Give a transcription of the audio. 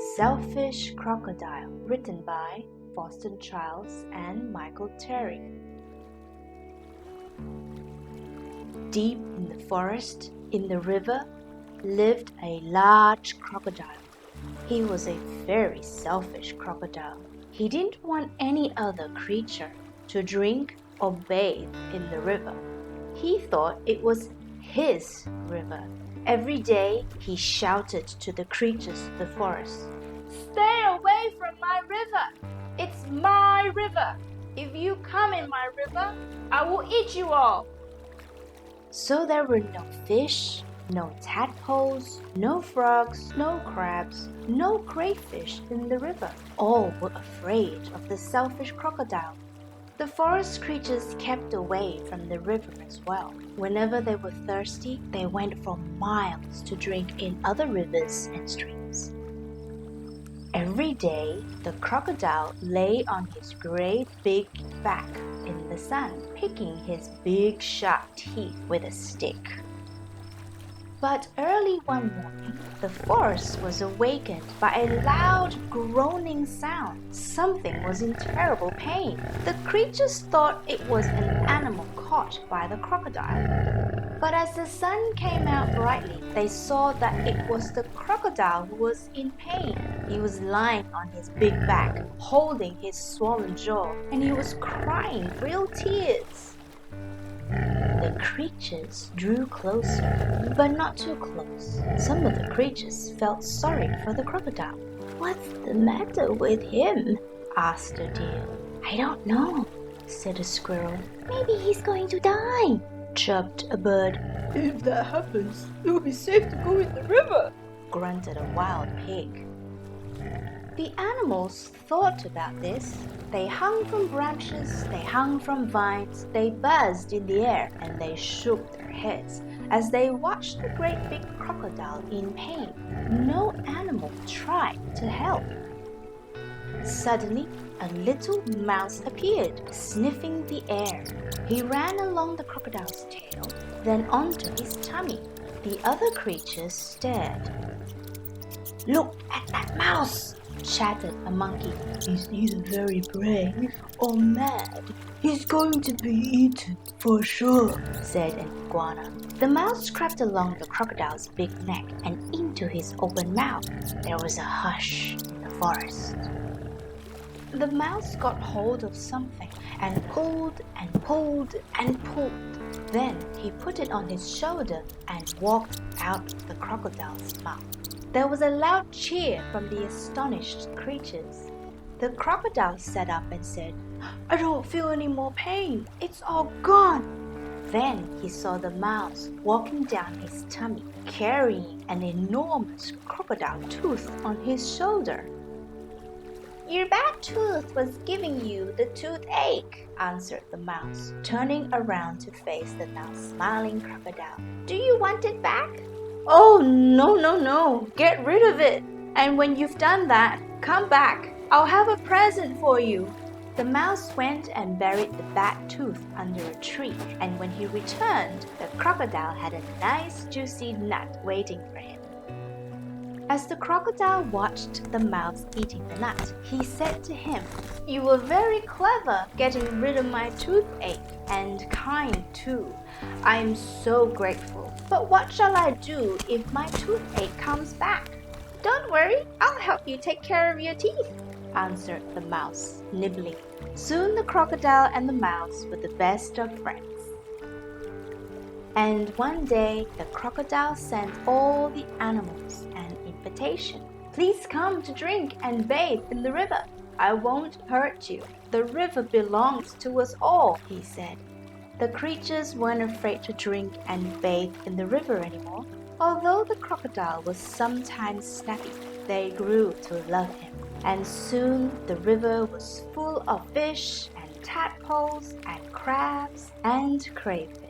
Selfish Crocodile, written by Faustin and Michael Terry. Deep in the forest, in the river, lived a large crocodile. He was a very selfish crocodile. He didn't want any other creature to drink or bathe in the river. He thought it was his river. Every day he shouted to the creatures of the forest, "Stay away from my river! It's my river! If you come in my river, I will eat you all!" So there were no fish, no tadpoles, no frogs, no crabs, no crayfish in the river. All were afraid of the selfish crocodile. The forest creatures kept away from the river as well. Whenever they were thirsty, they went for miles to drink in other rivers and streams. Every day, the crocodile lay on his great big back in the sun, picking his big sharp teeth with a stick. But early one morning, the forest was awakened by a loud groaning sound. Something was in terrible pain. The creatures thought it was an animal caught by the crocodile. But as the sun came out brightly, they saw that it was the crocodile who was in pain. He was lying on his big back, holding his swollen jaw, and he was crying real tears. The creatures drew closer, but not too close. Some of the creatures felt sorry for the crocodile. "What's the matter with him?" asked a deer. "I don't know," said a squirrel. "Maybe he's going to die," chirped a bird. "If that happens, it will be safe to go in the river," grunted a wild pig. The animals thought about this. They hung from branches, they hung from vines, they buzzed in the air, and they shook their heads as they watched the great big crocodile in pain. No animal tried to help. Suddenly, a little mouse appeared, sniffing the air. He ran along the crocodile's tail, then onto his tummy. The other creatures stared. "Look at that mouse!" chattered a monkey. "He's either very brave or mad. He's going to be eaten for sure," said an iguana. The mouse crept along the crocodile's big neck and into his open mouth. There was a hush in the forest. The mouse got hold of something and pulled and pulled and pulled. Then he put it on his shoulder and walked out the crocodile's mouth. There was a loud cheer from the astonished creatures. The crocodile sat up and said, "I don't feel any more pain. It's all gone." Then he saw the mouse walking down his tummy, carrying an enormous crocodile tooth on his shoulder. "Your bad tooth was giving you the toothache," answered the mouse, turning around to face the now smiling crocodile. "Do you want it back?" "Oh, no. Get rid of it. And when you've done that, come back. I'll have a present for you." The mouse went and buried the bad tooth under a tree, and when he returned, the crocodile had a nice juicy nut waiting for him. As the crocodile watched the mouse eating the nut, he said to him, "You were very clever getting rid of my toothache, and kind too. I am so grateful. But what shall I do if my toothache comes back?" "Don't worry, I'll help you take care of your teeth," answered the mouse, nibbling. Soon the crocodile and the mouse were the best of friends. And one day the crocodile sent all the animals an invitation. "Please come to drink and bathe in the river. I won't hurt you. The river belongs to us all," he said. The creatures weren't afraid to drink and bathe in the river anymore. Although the crocodile was sometimes snappy, they grew to love him. And soon the river was full of fish and tadpoles and crabs and crayfish.